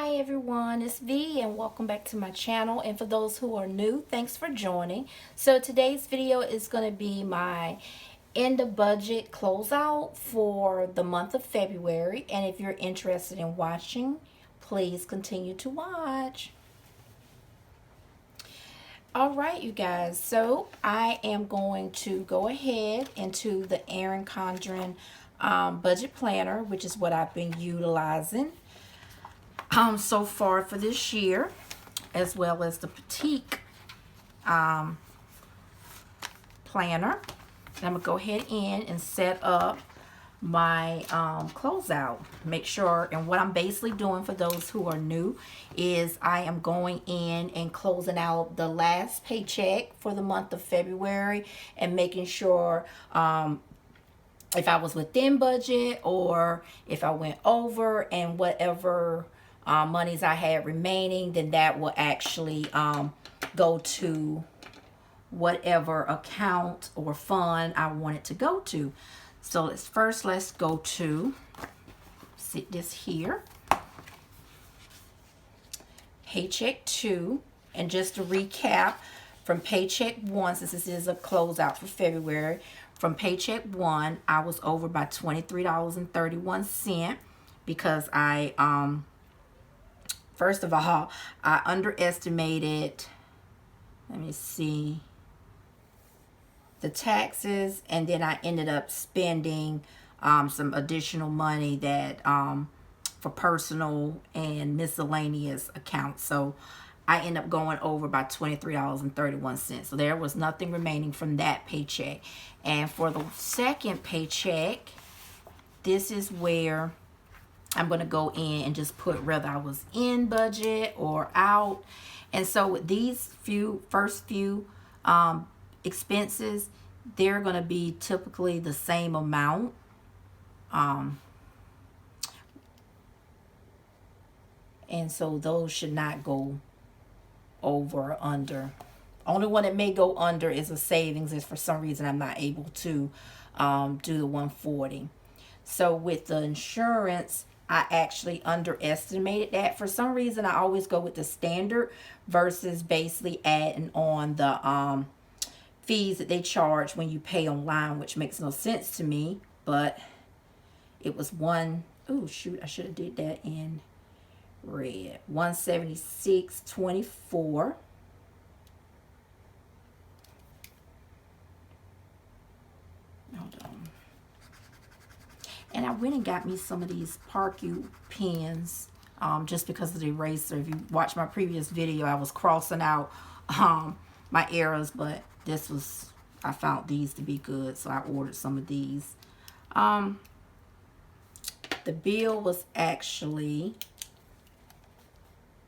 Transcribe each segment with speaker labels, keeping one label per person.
Speaker 1: Hi everyone, it's V and welcome back to my channel. And for those who are new, thanks for joining. So today's video is going to be my end of budget closeout for the month of February. And if you're interested in watching, please continue to watch. Alright you guys, so I am going to go ahead into the Erin Condren budget planner, which is what I've been utilizing so far for this year, as well as the Petite planner. And I'm gonna go ahead in and set up my closeout. Make sure, and what I'm basically doing for those who are new is I am going in and closing out the last paycheck for the month of February and making sure if I was within budget or if I went over, and whatever monies I had remaining, then that will actually go to whatever account or fund I want it to go to. So let's go to sit this here, paycheck 2, and just to recap from paycheck 1, since this is a closeout for February, from paycheck 1 I was over by $23.31 because I first of all, I underestimated, let me see, the taxes, and then I ended up spending some additional money that for personal and miscellaneous accounts. So I ended up going over by $23.31. So there was nothing remaining from that paycheck. And for the second paycheck, this is where I'm going to go in and just put whether I was in budget or out. And so with these first few expenses, they're going to be typically the same amount. And so those should not go over or under. Only one that may go under is a savings, if for some reason I'm not able to do the 140. So with the insurance, I actually underestimated that. For some reason, I always go with the standard versus basically adding on the fees that they charge when you pay online, which makes no sense to me. But it was oh shoot, I should have did that in red. $176.24. Hold on. And I went and got me some of these Parku pens just because of the eraser. If you watch my previous video, I was crossing out my errors, but I found these to be good, so I ordered some of these. The bill was actually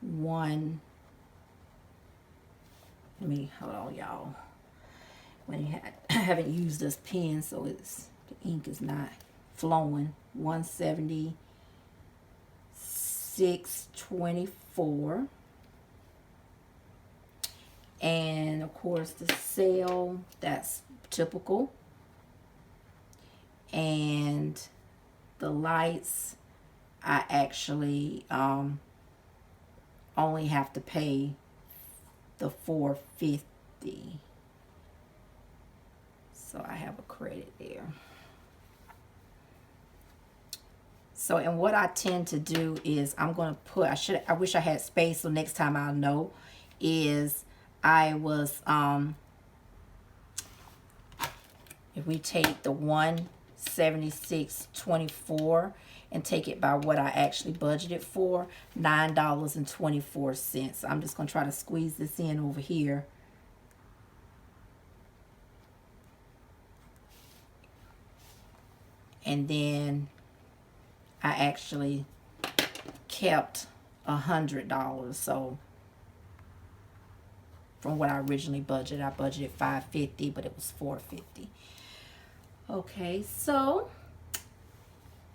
Speaker 1: hold on, y'all. I haven't used this pen, so the ink is not flowing. $176.24. And of course the sale, that's typical. And the lights, I actually only have to pay the $4.50. So I have a credit there. So, and what I tend to do is I'm going to put, I wish I had space so next time I'll know, is I was, if we take the $176.24 and take it by what I actually budgeted for, $9.24. So I'm just going to try to squeeze this in over here. And then I actually kept $100. So from what I originally budgeted, I budgeted $550, but it was $450. Okay, so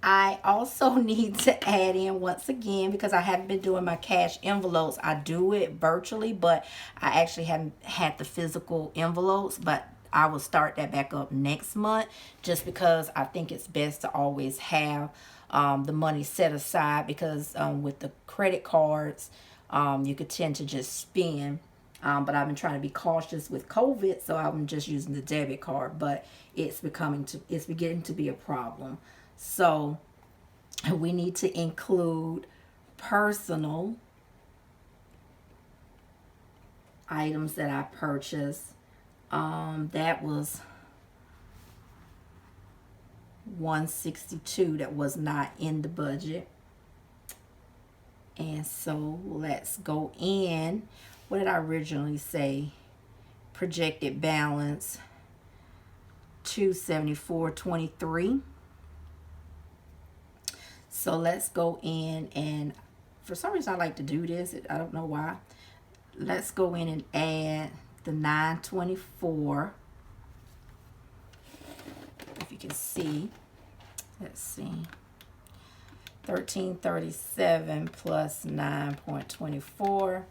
Speaker 1: I also need to add in once again, because I haven't been doing my cash envelopes. I do it virtually, but I actually haven't had the physical envelopes, but I will start that back up next month, just because I think it's best to always have the money set aside, because with the credit cards, you could tend to just spend. But I've been trying to be cautious with COVID, so I'm just using the debit card. But it's beginning to be a problem. So we need to include personal items that I purchased. That was $162 that was not in the budget. And so let's go in. What did I originally say? Projected balance $274.23. So let's go in, and for some reason I like to do this. I don't know why. Let's go in and add the $924. If you can see, let's see, $1337 plus 9.24.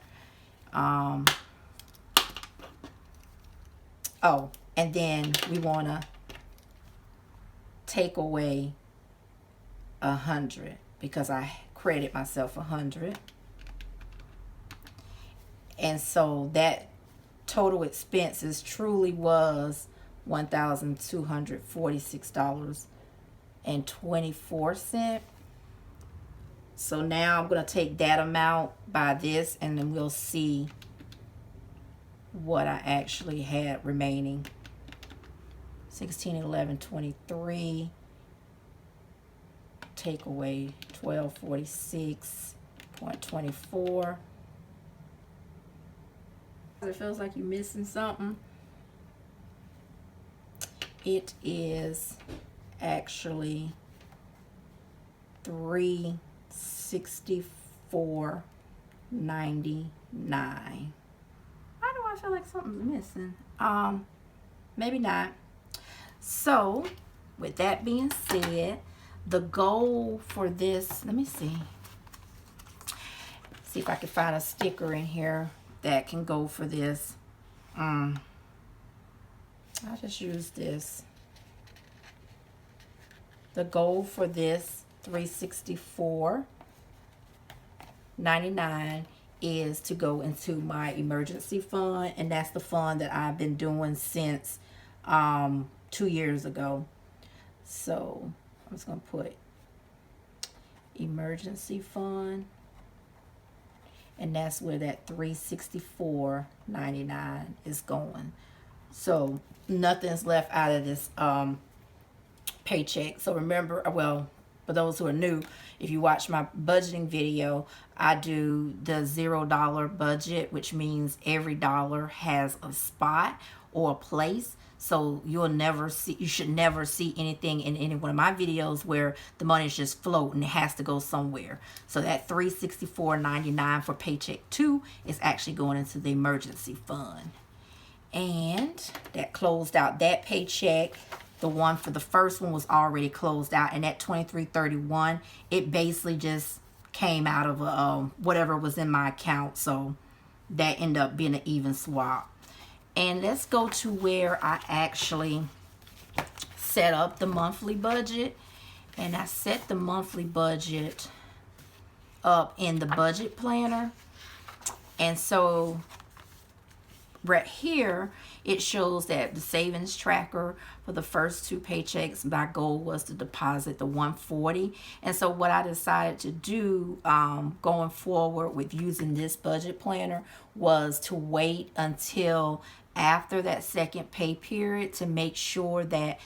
Speaker 1: Oh, and then we want to take away 100 because I credit myself 100. And so that total expenses truly was $1,246.24. So now I'm going to take that amount by this, and then we'll see what I actually had remaining. 1611.23. Take away 1246.24. It feels like you're missing something. It is actually $364.99. Why do I feel like something's missing? Maybe not. So with that being said, the goal for this, let me see if I can find a sticker in here that can go for this. I'll just use this. The goal for this $364.99 is to go into my emergency fund, and that's the fund that I've been doing since 2 years ago. So I'm just gonna put emergency fund, and that's where that $364.99 is going. So nothing's left out of this paycheck. So remember, well, for those who are new, if you watch my budgeting video, I do the $0 budget, which means every dollar has a spot or a place. So you should never see anything in any one of my videos where the money is just floating. It has to go somewhere. So that $364.99 for paycheck 2 is actually going into the emergency fund. And that closed out that paycheck. The one for the first one was already closed out, and that $23.31, it basically just came out of whatever was in my account. So that ended up being an even swap. And let's go to where I actually set up the monthly budget. And I set the monthly budget up in the budget planner. And so right here, it shows that the savings tracker for the first 2 paychecks, my goal was to deposit the $140. And so what I decided to do going forward with using this budget planner was to wait until after that second pay period to make sure that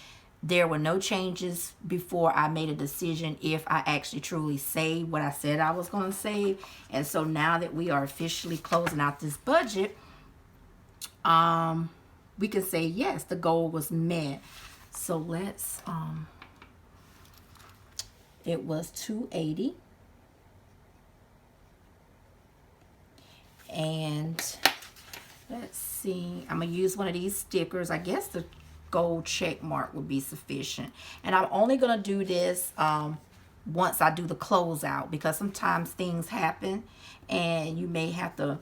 Speaker 1: there were no changes before I made a decision if I actually truly saved what I said I was going to save. And so now that we are officially closing out this budget, we can say yes, the goal was met. So let's it was $280, and let's see, I'm gonna use one of these stickers. I guess the gold check mark would be sufficient, and I'm only gonna do this once I do the closeout, because sometimes things happen and you may have to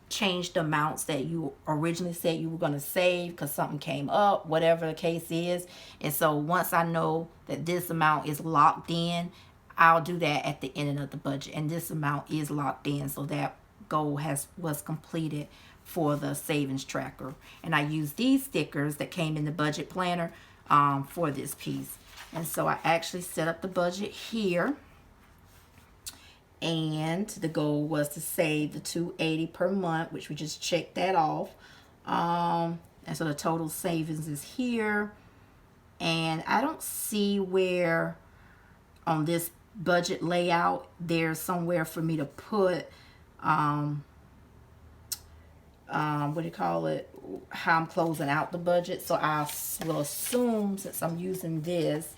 Speaker 1: change the amounts that you originally said you were going to save because something came up, whatever the case is. And so once I know that this amount is locked in, I'll do that at the end of the budget. And this amount is locked in, so that goal was completed for the savings tracker. And I use these stickers that came in the budget planner for this piece. And so I actually set up the budget here. And the goal was to save the $280 per month, which we just checked that off. And so the total savings is here. And I don't see where on this budget layout there's somewhere for me to put what do you call it, how I'm closing out the budget. So I will assume, since I'm using this,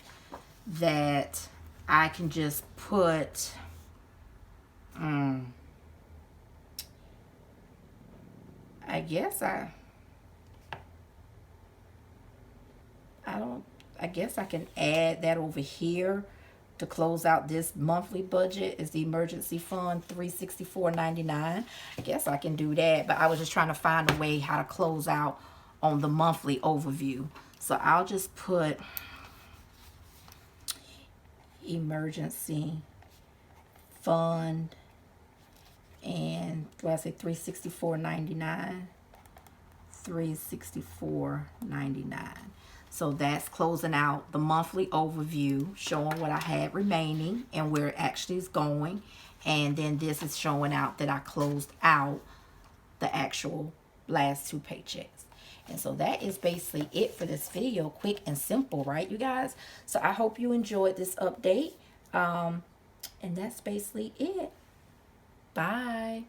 Speaker 1: that I can just put I guess I guess I can add that over here to close out this monthly budget. Is the emergency fund $364.99. I guess I can do that, but I was just trying to find a way how to close out on the monthly overview. So I'll just put emergency fund, and do I say $364.99? $364.99. So that's closing out the monthly overview, showing what I had remaining and where it actually is going. And then this is showing out that I closed out the actual last 2 paychecks. And so that is basically it for this video. Quick and simple, right, you guys? So I hope you enjoyed this update. And that's basically it. Bye.